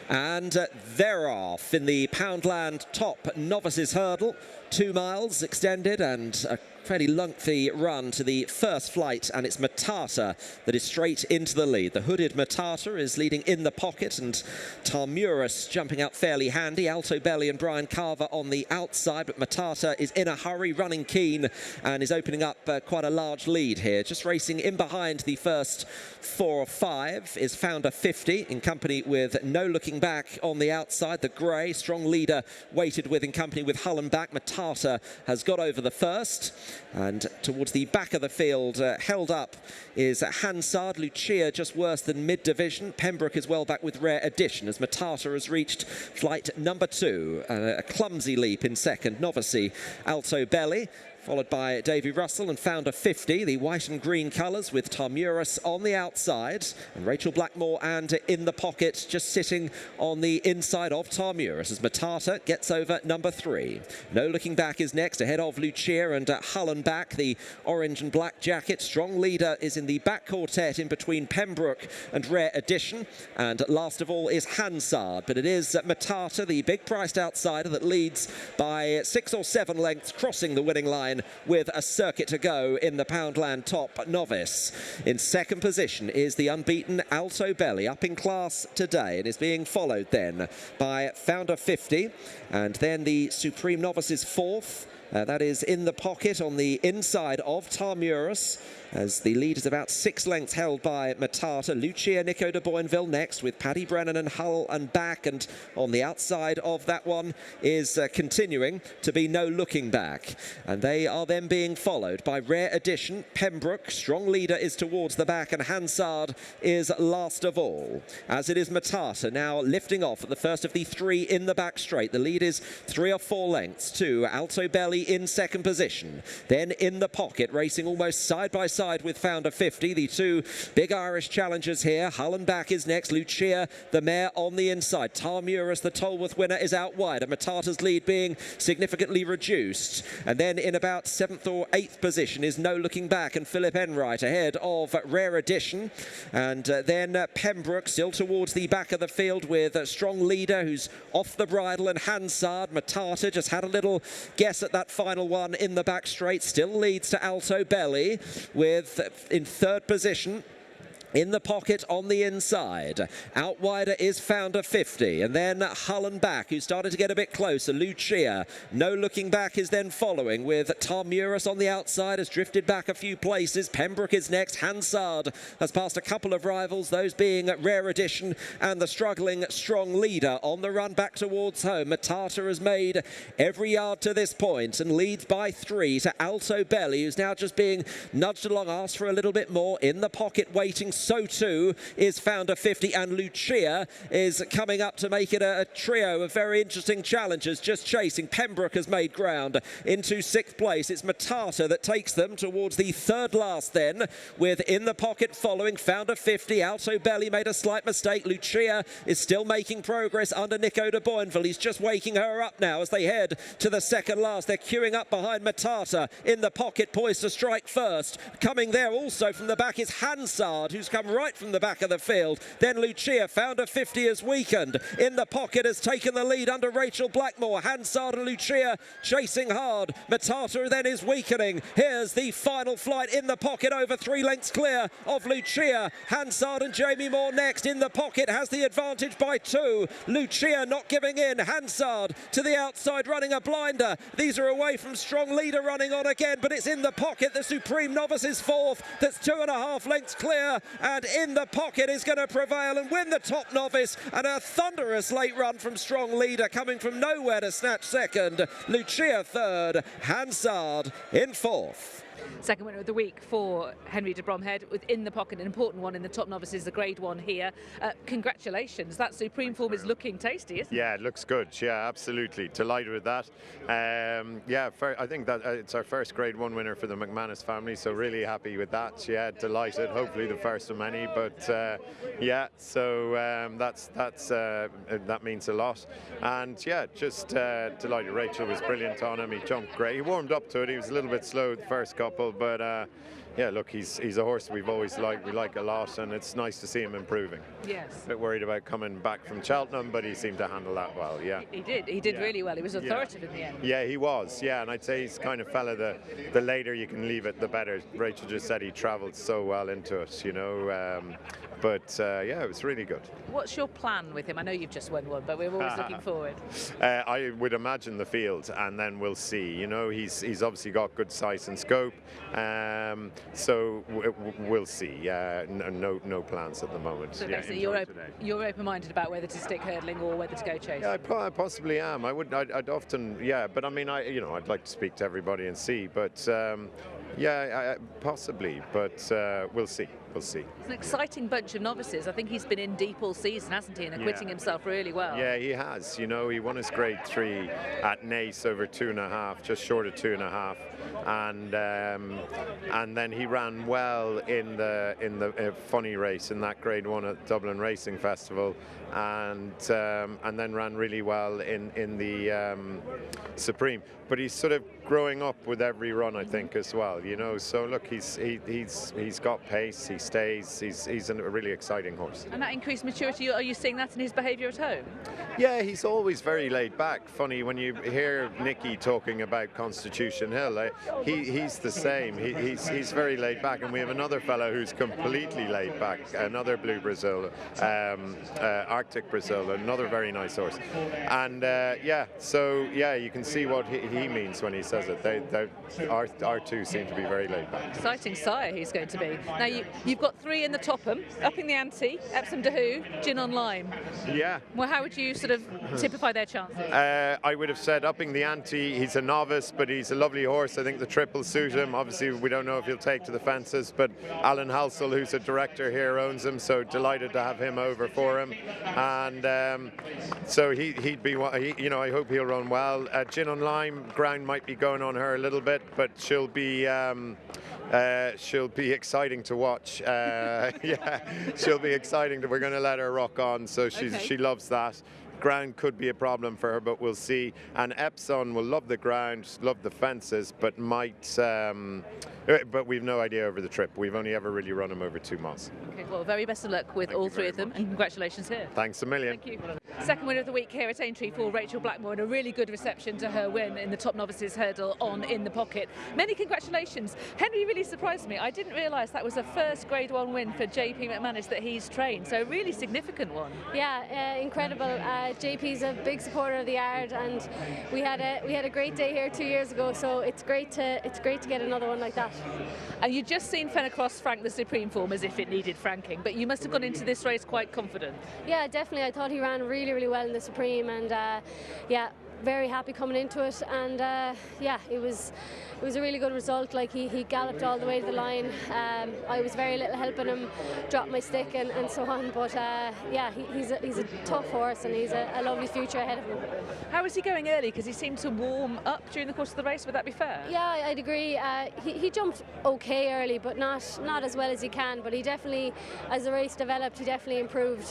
And they're off in the Poundland Top Novices Hurdle. 2 miles extended and a fairly lengthy run to the first flight, and it's Matata that is straight into the lead. The hooded Matata is leading in the pocket, and Tarmuris jumping out fairly handy. Alto Belly and Brian Carver on the outside, but Matata is in a hurry, running keen, and is opening up quite a large lead here. Just racing in behind the first 4 or 5 is Founder 50 in company with No Looking Back on the outside. The grey strong leader weighted with in company with Hullenbach. Matata has got over the first, and towards the back of the field held up is Hansard. Luccia just worse than mid-division. Pembroke is well back with Rare Edition as Matata has reached flight number 2. A clumsy leap in second. Novice Alto Belly, followed by Davy Russell and Founder 50, the white and green colours with Tarmuris on the outside, and Rachael Blackmore and in the pocket just sitting on the inside of Tarmuris as Matata gets over number 3. No Looking Back is next ahead of Luccia and Hullenbach, the orange and black jacket. Strong leader is in the back quartet in between Pembroke and Rare Edition, and last of all is Hansard, but it is Matata, the big priced outsider, that leads by 6 or 7 lengths, crossing the winning line with a circuit to go in the Poundland Top Novice. In second position is the unbeaten Alto Belly, up in class today, and is being followed then by Founder 50, and then the Supreme Novices 4th. That is in the pocket on the inside of Tarmuris, as the lead is about 6 lengths held by Matata. Luccia, Nico de Boinville next with Paddy Brennan and Hull and back, and on the outside of that one is continuing to be No Looking Back, and they are then being followed by Rare Edition. Pembroke, strong leader, is towards the back, and Hansard is last of all, as it is Matata now lifting off at the first of the 3 in the back straight. The lead is 3 or 4 lengths to Alto Belly in second position. Then in the pocket, racing almost side by side with Founder 50, the 2 big Irish challengers here. Hullenbach is next. Luccia, the mare, on the inside. Tarmuris, the Tolworth winner, is out wide, and Matata's lead being significantly reduced. And then in about 7th or 8th position is No Looking Back and Philip Enright ahead of Rare Edition. And then Pembroke still towards the back of the field with a strong leader who's off the bridle, and Hansard. Matata just had a little guess at that final one in the back straight. Still leads to Alto Belly with in 3rd position. In the pocket on the inside, out wider is Founder 50, and then Hullenbach, who started to get a bit closer. Luccia, No Looking Back, is then following with Tarmuris on the outside, has drifted back a few places. Pembroke is next. Hansard has passed a couple of rivals, those being Rare Edition and the struggling strong leader on the run back towards home. Matata has made every yard to this point and leads by 3 to Alto Belly, who's now just being nudged along, asked for a little bit more. In the pocket waiting, so too is Founder 50, and Luccia is coming up to make it a trio of very interesting challengers just chasing. Pembroke has made ground into 6th place. It's Matata that takes them towards the 3rd last then, with in the pocket following Founder 50. Alto Belly made a slight mistake. Luccia is still making progress under Nico de Boinville. He's just waking her up now as they head to the 2nd last. They're queuing up behind Matata. In the pocket, poised to strike first. Coming there also from the back is Hansard, who's come right from the back of the field. Then Luccia. Founder 50 is weakened. In the pocket has taken the lead under Rachael Blackmore. Hansard and Luccia chasing hard. Matata then is weakening. Here's the final flight. In the pocket, over 3 lengths clear of Luccia. Hansard and Jamie Moore next. In the pocket has the advantage by 2. Luccia not giving in. Hansard to the outside running a blinder. These are away from strong leader running on again, but it's in the pocket. The Supreme Novices 4th. That's 2.5 lengths clear, and in the pocket is going to prevail and win the Top Novice, and a thunderous late run from strong leader coming from nowhere to snatch 2nd. Luccia 3rd, Hansard in 4th. Second winner of the week for Henry de Bromhead, with in the pocket, an important one in the Top Novices, the grade 1 here. Congratulations, that Supreme form is looking tasty, isn't it? Yeah, it looks good. Yeah, absolutely. Delighted with that. Yeah, I think that it's our first grade 1 winner for the McManus family, so really happy with that. Yeah, delighted. Hopefully the first of many, but yeah, so that means a lot. And yeah, just delighted. Rachael was brilliant on him. He jumped great. He warmed up to it. He was a little bit slow the first couple, couple, but yeah, look, he's a horse we've always liked. We like a lot, and it's nice to see him improving. Yes. A bit worried about coming back from Cheltenham, but he seemed to handle that well. Yeah. He did really well. He was authoritative in the end. Yeah, he was. Yeah, and I'd say he's the kind of fella the later you can leave it, the better. Rachel just said he travelled so well into it, you know. But yeah, it was really good. What's your plan with him? I know you've just won one, but we're always looking forward. I would imagine the field, and then we'll see. You know, he's obviously got good size and scope, so we'll see. No plans at the moment. So basically, you're open-minded about whether to stick hurdling or whether to go chase. Yeah, I possibly am. I'd often, but I mean, I'd like to speak to everybody and see, but. Yeah, possibly, but we'll see. We'll see. It's an exciting bunch of novices. I think he's been in deep all season, hasn't he, and acquitting himself really well. Yeah, he has. You know, he won his Grade 3 at Naas over 2.5, just short of 2.5, and then he ran well in the funny race in that Grade 1 at Dublin Racing Festival, and then ran really well in the Supreme. But he's sort of growing up with every run, I think, as well. You know, so look, he's got pace. He stays. He's a really exciting horse. And that increased maturity, are you seeing that in his behaviour at home? Yeah, he's always very laid back. Funny when you hear Nicky talking about Constitution Hill, he's the same. He's very laid back, and we have another fellow who's completely laid back. Another Blue Brazil, Arctic Brazil, another very nice horse. And so you can see what he means when he says it. Our two seem to be very laid back. Exciting sire he's going to be. Now you've got 3 in the Topham, upping the ante, Epsom Dahoo, Gin on Lime. Yeah. Well, how would you sort of typify their chances? I would have said upping the ante. He's a novice, but he's a lovely horse. I think the triple suit him. Obviously, we don't know if he'll take to the fences, but Alan Halsell, who's a director here, owns him, so delighted to have him over for him. And so he'd be, I hope he'll run well. Gin on Lime, ground might be going on her a little bit, but she'll be exciting to watch. She'll be exciting. We're going to let her rock on, so she loves that. Ground could be a problem for her, but we'll see. And Epsom will love the ground, love the fences, but might. But we've no idea over the trip. We've only ever really run them over 2 miles. Okay, well, very best of luck with all 3 of them, and congratulations here. Thanks a million. Thank you. Second winner of the week here at Aintree for Rachael Blackmore, and a really good reception to her win in the Top Novices Hurdle on Inthepocket. Many congratulations. Henry really surprised me. I didn't realise that was a first Grade 1 win for JP McManus that he's trained, so a really significant one. Yeah, incredible. JP's a big supporter of the yard, and we had a great day here 2 years ago, so it's great to get another one like that. And you'd just seen Fenacross frank the Supreme form as if it needed franking, but you must have gone into this race quite confident. Yeah, definitely. I thought he ran really well in the Supreme, and very happy coming into it, and it was a really good result. Like he galloped all the way to the line. I was very little helping him drop my stick and so on, but he's a tough horse, and he's a lovely future ahead of him. How was he going early? Because he seemed to warm up during the course of the race. Would that be fair? Yeah, I'd agree. He jumped okay early, but not as well as he can. But he definitely, as the race developed, he definitely improved.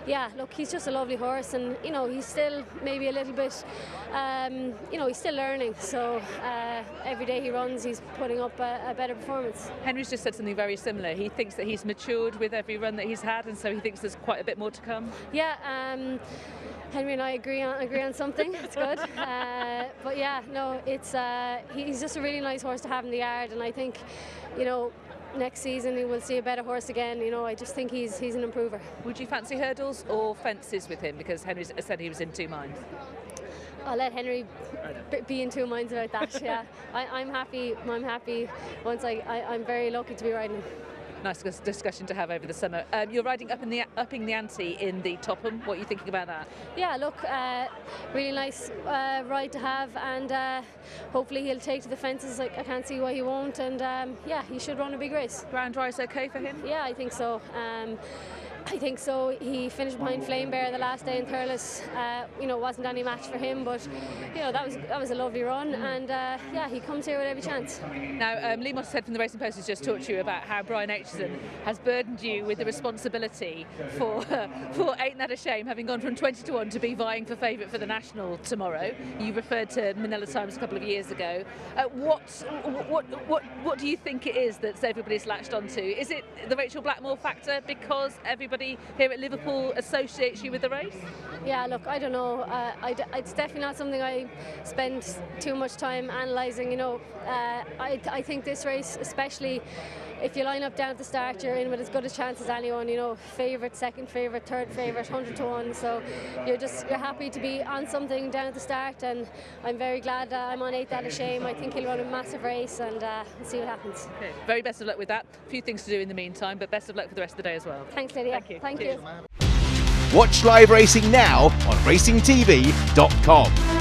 Yeah, look, he's just a lovely horse, and he's still maybe a little bit, he's still learning. So every day he runs, he's putting up a better performance. Henry's just said something very similar. He thinks that he's matured with every run that he's had, and so he thinks there's quite a bit more to come. Yeah. Henry and I agree on something. It's good. But yeah, no, it's he's just a really nice horse to have in the yard, and I think, next season we will see a better horse again. I just think he's an improver. Would you fancy hurdles or fences with him? Because Henry said he was in 2 minds. I'll let Henry be in 2 minds about that. Yeah, I'm happy. I'm happy. Once I'm very lucky to be riding him. Nice discussion to have over the summer. You're riding upping the ante in the Topham. What are you thinking about that? Yeah, look, really nice ride to have, and hopefully he'll take to the fences. I can't see why he won't, and he should run a big race. Ground rise okay for him? Yeah, I think so. I think so. He finished behind Flame Bear the last day in Thurles. Wasn't any match for him, but that was a lovely run, and he comes here with every chance. Now, Lee Mosshead from the Racing Post has just talked to you about how Brian Aitchison has burdened you with the responsibility for Ain't That a Shame, having gone from 20 to 1 to be vying for favourite for the National tomorrow. You referred to Manila Times a couple of years ago. What do you think it is that everybody's latched onto? Is it the Rachael Blackmore factor because everybody here at Liverpool associates you with the race? Yeah, look, I don't know. It's definitely not something I spend too much time analysing. I think this race, especially if you line up down at the start, you're in with as good a chance as anyone. Favourite, second favourite, third favourite, 100 to 1. So you're happy to be on something down at the start, and I'm very glad I'm on Ain't That a Shame. I think he'll run a massive race, and we'll see what happens. Okay. Very best of luck with that. A few things to do in the meantime, but best of luck for the rest of the day as well. Thanks, Lydia. Thank you. Thank you. Watch live racing now on racingtv.com.